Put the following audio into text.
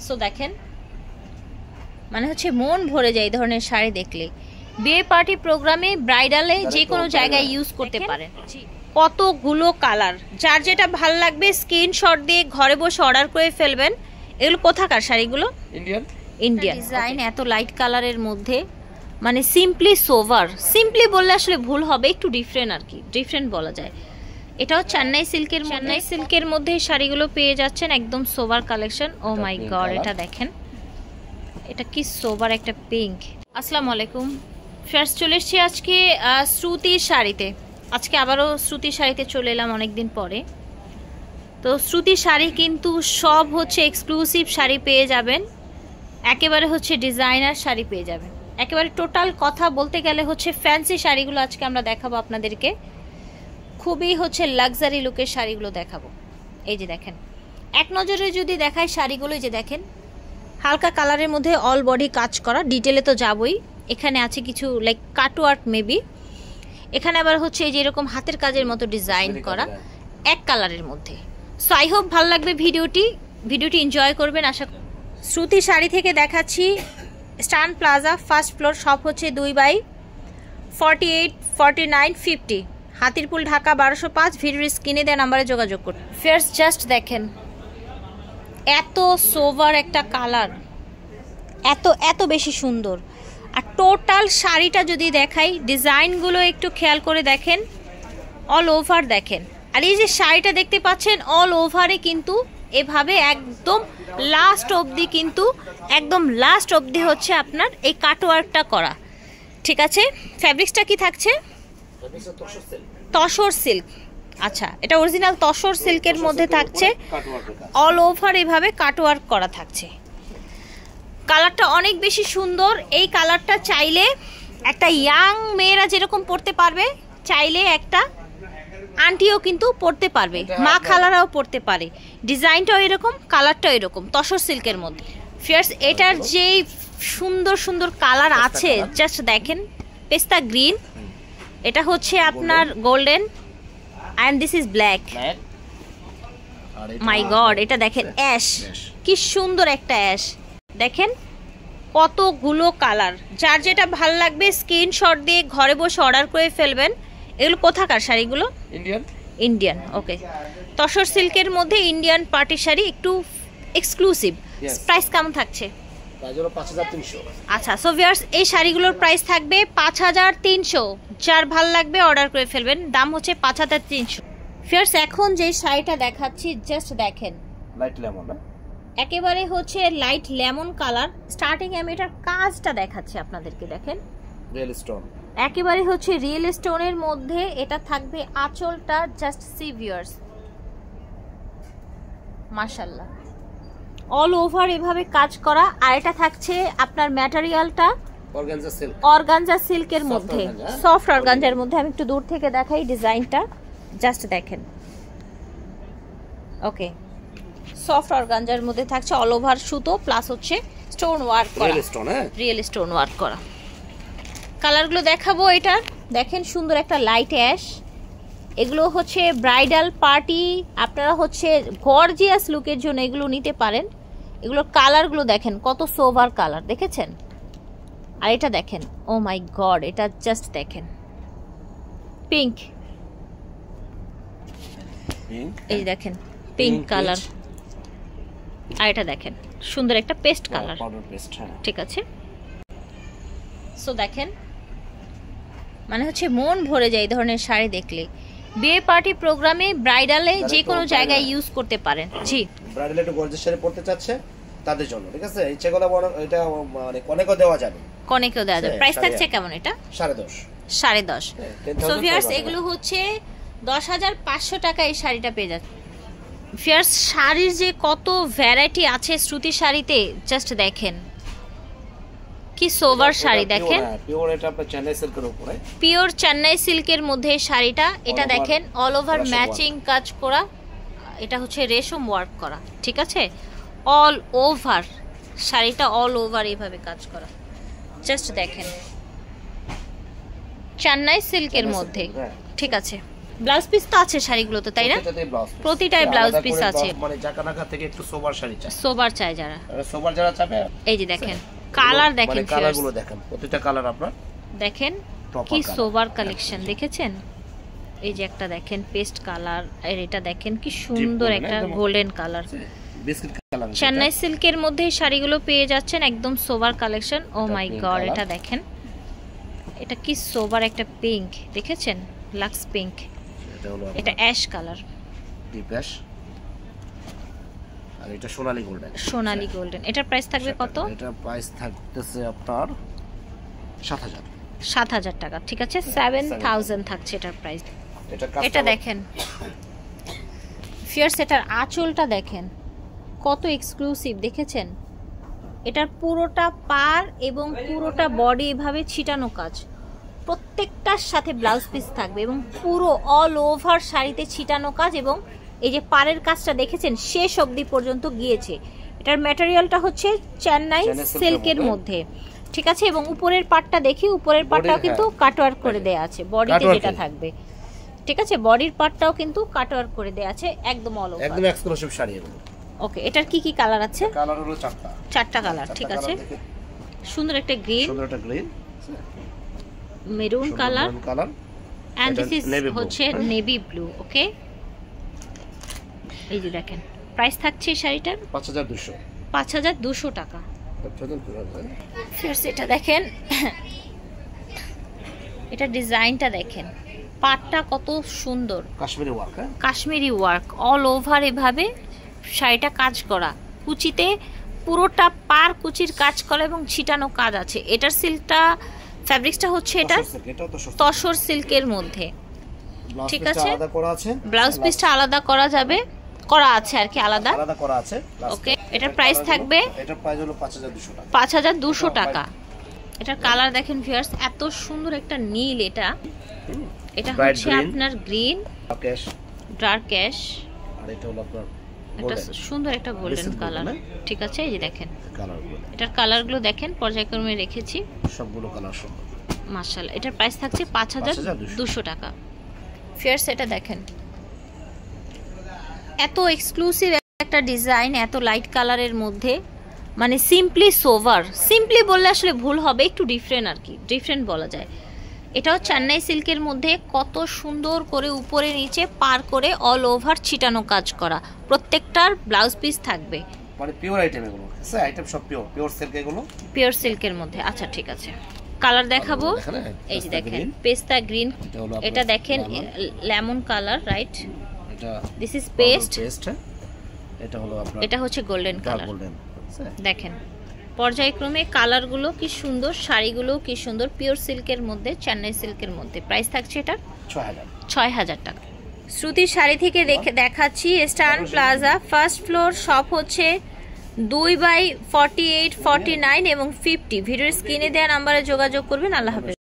So দেখেন, মানে হচ্ছে মন ভরে যায় এই ধরনের শাড়ি দেখলে। বিয়ে পার্টি প্রোগ্রামে, ব্রাইডালে, যে কোনো জায়গায় ইউজ করতে পারেন। কতগুলো কালার, যার যেটা ভাল লাগবে স্ক্রিনশট দিয়ে ঘরে বসে অর্ডার করে ফেলবেন। এগুলো কোথাকার শাড়িগুলো? ইন্ডিয়ান ডিজাইন, এত লাইট কালারের মধ্যে, মানে সিম্পলি সোভার। সিম্পলি বললে আসলে ভুল হবে, একটু ডিফারেন্ট আর কি, ডিফারেন্ট বলা যায়। এটাও চেন্নাই সিল্কের মধ্যে শাড়িগুলো পেয়ে যাচ্ছেন, একদম সোভার কালেকশন। ও মাই গড, এটা দেখেন, এটা কি সোভার একটা পিঙ্ক। আসসালামু আলাইকুম ফ্রেন্ডস, চলে এসেছি আজকে শ্রুতির শাড়িতে। আজকে আবারও শ্রুতির শাড়িতে চলে এলাম অনেকদিন পরে। তো শ্রুতির শাড়ি কিন্তু সব হচ্ছে এক্সক্লুসিভ শাড়ি পেয়ে যাবেন, একেবারে হচ্ছে ডিজাইনার শাড়ি পেয়ে যাবেন। একেবারে টোটাল কথা বলতে গেলে হচ্ছে ফ্যান্সি শাড়িগুলো আজকে আমরা দেখাবো আপনাদেরকে। খুবই হচ্ছে লাক্সারি লুকের শাড়িগুলো দেখাবো। এই যে দেখেন, এক নজরে যদি দেখায় শাড়িগুলো, যে দেখেন হালকা কালারের মধ্যে অল বডি কাজ করা, ডিটেলে তো যাবই। এখানে আছে কিছু লাইক কাটওয়ার্ক মেবি, এখানে আবার হচ্ছে এই যে এরকম হাতের কাজের মতো ডিজাইন করা এক কালারের মধ্যে। সো আই হোপ ভালো লাগবে ভিডিওটি এনজয় করবেন আশা। শ্রুতি শাড়ি থেকে দেখাচ্ছি স্টান প্লাজা ফার্স্ট ফ্লোর, শপ হচ্ছে 2/48, 49, 50, হাতিরপুল, ঢাকা 1205। ভিডিওর স্ক্রিনে দেওয়া নাম্বারে যোগাযোগ করুন। ফার্স্ট জাস্ট দেখেন, এত সোভার একটা কালার, এত বেশি সুন্দর। আর টোটাল শাড়িটা যদি দেখাই, ডিজাইনগুলো একটু খেয়াল করে দেখেন, অল ওভার দেখেন। আর এই যে শাড়িটা দেখতে পাচ্ছেন, অল ওভারে কিন্তু এভাবে একদম লাস্ট অবধি, কিন্তু একদম লাস্ট অবধি হচ্ছে আপনার এই কাটওয়ার্কটা করা। ঠিক আছে, ফ্যাব্রিক্সটা কি থাকছে? তসর সিল্ক। আচ্ছা, এটা অরিজিনাল তসর সিল্কের মধ্যে থাকছে, অল ওভার এভাবে কাটওয়ার্ক করা থাকছে। কালারটা অনেক বেশি সুন্দর। এই কালারটা চাইলে একটা ইয়াং মেয়েরা যেরকম পরতে পারবে, চাইলে একটা আন্টিও কিন্তু পরতে পারবে, মা খালারাও পরতে পারে। ডিজাইনটাও এরকম, কালারটাও এরকম, তসর সিল্কের মধ্যে। ফিয়ার্স, এটার যে সুন্দর সুন্দর কালার আছে জাস্ট দেখেন। পেস্তা গ্রিন, এটা হচ্ছে আপনার golden, and this is black. My god, এটা দেখেন অ্যাশ, কি সুন্দর একটা অ্যাশ। দেখেন কতগুলো কালার, যার যেটা ভাল লাগবে স্ক্রিনশট দিয়ে ঘরে বসে অর্ডার করে ফেলবেন। এগুলো কোথাকার শাড়িগুলো? ইন্ডিয়ান। ওকে, তসর সিল্কের মধ্যে ইন্ডিয়ান পার্টি শাড়ি, একটু এক্সক্লুসিভ। প্রাইস কেমন থাকছে? আচ্ছা, সো ভিউয়ার্স, এই শাড়িগুলোর প্রাইস থাকবে 5300। যার ভাল লাগবে অর্ডার করে ফেলবেন, দাম হচ্ছে 5300। ভিউয়ার্স, এখন যে শাড়িটা দেখাচ্ছি জাস্ট দেখেন, লাইট লেমন, একেবারে হচ্ছে লাইট লেমন কালার। স্টার্টিং আমি এটার কাজটা দেখাচ্ছি আপনাদেরকে, দেখেন রিয়েল স্টোন, একেবারে হচ্ছে রিয়েল স্টোনের মধ্যে এটা থাকবে। আঁচলটা জাস্ট সি ভিউয়ার্স, মাশাআল্লাহ, অল ওভার এভাবে কাজ করা। আর এটা থাকছে আপনার ম্যাটেরিয়ালটা অর্গানজা সিল্কের মধ্যে, সফট অর্গানজার মধ্যে। আমি একটু দূর থেকে দেখাই ডিজাইনটা, জাস্ট দেখেন। ওকে, সফট অর্গানজার মধ্যে থাকছে, অল ওভার সুতো প্লাস হচ্ছে স্টোন ওয়ার্ক করা, রিয়েল স্টোন ওয়ার্ক করা। কালারগুলো দেখাবো। এটা দেখেন সুন্দর একটা লাইট অ্যাশ। এগুলো হচ্ছে ব্রাইডাল পার্টি, আপনারা হচ্ছে গর্জিয়াস লুকের জন্য এগুলো নিতে পারেন। এগুলোর কালারগুলো দেখেন কত সোভার কালার, দেখেছেন? আর এটা দেখেন, ও মাই গড, এটা জাস্ট দেখেন, পিঙ্ক। এই দেখেন পিঙ্ক কালার। আর এটা দেখেন সুন্দর একটা পেস্ট কালার, ঠিক আছে? সো দেখেন, মানে হচ্ছে মন ভরে যায় এই ধরনের শাড়ি দেখলে। বিয়ে পার্টি প্রোগ্রামে, ব্রাইডালে, যে কোনো জায়গায় ইউজ করতে পারেন। জি, ব্রাইডালে একটু গর্জিয়াস শাড়ি পরতে চাচ্ছে তাদের জন্য, ঠিক আছে? ইচ্ছেগুলো এটা মানে কনেকেও দেওয়া যাবে, কনেকেও দেওয়া যাবে। প্রাইস থাকছে কেমন? এটা 10.5। সো ভিউয়ার্স, এগুলো হচ্ছে 10,500 টাকা এই শাড়িটা পেয়ে যাচ্ছে। ভিউয়ার্স, শাড়ির যে কত ভ্যারাইটি আছে শ্রুতি শাড়িতে, জাস্ট দেখেন কি সোভার শাড়ি। দেখেন পিওর, এটা আপনার চেন্নাই সিল্কের উপরে, পিওর চেন্নাই সিল্কের মধ্যে শাড়িটা। এটা দেখেন অল ওভার ম্যাচিং কাজ করা, এটা হচ্ছে রেশম ওয়ার্ক করা, ঠিক আছে? অল ওভার শাড়িটা অল ওভার এইভাবে কাজ করা, জাস্ট দেখেন চেন্নাই সিল্কের মধ্যে, ঠিক আছে? ব্লাউজ পিস তো আছে শাড়িগুলো তো, তাই না? প্রতিটাই ব্লাউজ পিস আছে। মানে জাকানাকা থেকে একটু সোবার শাড়ি চাই, সোবার চাই যারা, সোবার যারা চাবে, এই যে দেখেন কালার দেখেন, কালারগুলো দেখেন, প্রতিটা কালার আপনার দেখেন কি সোবার কালেকশন দেখেছেন। এই যে একটা দেখেন পেস্ট কালার, আর এটা দেখেন কি সুন্দর একটা golden colour, biscuit colour. Chennai সিল্কের মধ্যে শাড়িগুলো পেয়ে যাচ্ছেন, একদম সোবার কালেকশন। ও মাই গড, এটা দেখেন, এটা কি সোবার একটা পিঙ্ক দেখেছেন, লাক্স পিঙ্ক। এটা অ্যাশ কালার, ডিপ অ্যাশ, আর এটা সোনালী গোল্ডেন। সোনালী গোল্ডেন। এটার প্রাইস থাকবে কত? এটার প্রাইস থাকতেছে আপনার 7000। 7000 টাকা, ঠিক আছে, 7000 থাকছে এটার প্রাইস। এটা দেখেন ফিয়ার্স, এটার আঁচলটা দেখেন কত এক্সক্লুসিভ দেখেছেন। এটার পুরোটা পার এবং পুরোটা বডি এভাবে ছিটানো কাজ, প্রত্যেকটার সাথে ব্লাউজ পিস থাকবে এবং পুরো অল ওভার শাড়িতে ছিটানো কাজ, এবং এই যে পাড়ের কাজটা দেখেছেন শেষ অবধি পর্যন্ত গিয়েছে। এটার ম্যাটেরিয়ালটা হচ্ছে চেন্নাই সিল্কের মধ্যে, ঠিক আছে। এবং উপরের পাটটা দেখি, উপরের পাটটাও কিন্তু কাটওয়ার্ক করে দেয়া আছে, বডিতে যেটা থাকবে, ঠিক আছে। বডির পাটটাও কিন্তু কাটওয়ার্ক করে দেয়া আছে, একদম অল ওভার, একদম এক্সক্লুসিভ শাড়ি এগুলো। ওকে, এটার কি কি কালার আছে? কালার হলো 4টা কালার, ঠিক আছে। সুন্দর একটা green, maroon colour, and this is হচ্ছে নেভি ব্লু। ওকে, এই যে দেখেন প্রাইস থাকছে এই শাড়িটার 5200 টাকা। এটা দেখেন, এটা ডিজাইনটা দেখেন, পাটটা কত সুন্দর, Kashmiri work, Kashmiri work all over এভাবে শাড়িটা কাজ করা, কুচিতে পুরোটা পার কুচির কাজ করা এবং ছিটানো কাজ আছে। এটার সিল্কটা, ফ্যাব্রিক্সটা হচ্ছে এটা তসর সিল্কের মধ্যে, ঠিক আছে। ব্লাউজ পিসটা আলাদা করা যাবে, করা আছে আর কি, আলাদা করা আছে। ওকে, এটার প্রাইস থাকবে, এটার প্রাইস হলো 5200 টাকা। 5200 টাকা। এটার কালার দেখেন ভিউয়ার্স, এত সুন্দর একটা নীল, এটা হচ্ছে আপনার গ্রিন, ডার্ক অ্যাশ, আর এটা হলো আপনার একটা সুন্দর একটা গোল্ডেন কালার, ঠিক আছে। এই যে দেখেন এটার কালারগুলো দেখেন, পর্যায়ক্রমে রেখেছি, সবগুলো কালার সুন্দর মাশাআল্লাহ। এটার প্রাইস থাকছে 5200 টাকা। ফিয়ার্স, এটা দেখেন এত এক্সক্লুসিভ একটা ডিজাইন, এত লাইট কালারের মধ্যে, মানে সিম্পলি সোভার, সিম্পলি বললে আসলে ভুল হবে, একটু ডিফারেন্ট আর কি, ডিফারেন্ট বলা যায়। এটাও চেন্নাই সিল্কের মধ্যে কত সুন্দর করে উপরে নিচে পার করে অল ওভার ছিটানো কাজ করা, প্রত্যেকটার ব্লাউজ পিস থাকবে, মানে পিওর আইটেম এগুলো, স্যার আইটেম সব পিওর সিল্ক এগুলো, পিওর সিল্কের মধ্যে। আচ্ছা ঠিক আছে, কালার দেখাবো। এই যে দেখেন পেস্তা গ্রিন, এটা দেখেন লেমন কালার, রাইট, এটা দিস ইজ পেস্ট, এটা হলো আপনার, এটা হচ্ছে গোল্ডেন কালার। দেখেন পর্যায়ক্রমে কালারগুলো কি সুন্দর, শাড়িগুলো কি সুন্দর, পিওর সিল্কের মধ্যে, চেন্নাই সিল্কের মধ্যে। প্রাইস থাকছে এটা 6000 টাকা। শ্রুতি শাড়ি থেকে দেখাচ্ছি stern plaza first floor, shop হচ্ছে 2/48, 49 এবং 50। ভিডিওর স্ক্রিনে দেওয়া নাম্বারে যোগাযোগ করবেন। আল্লাহ হাফেজ।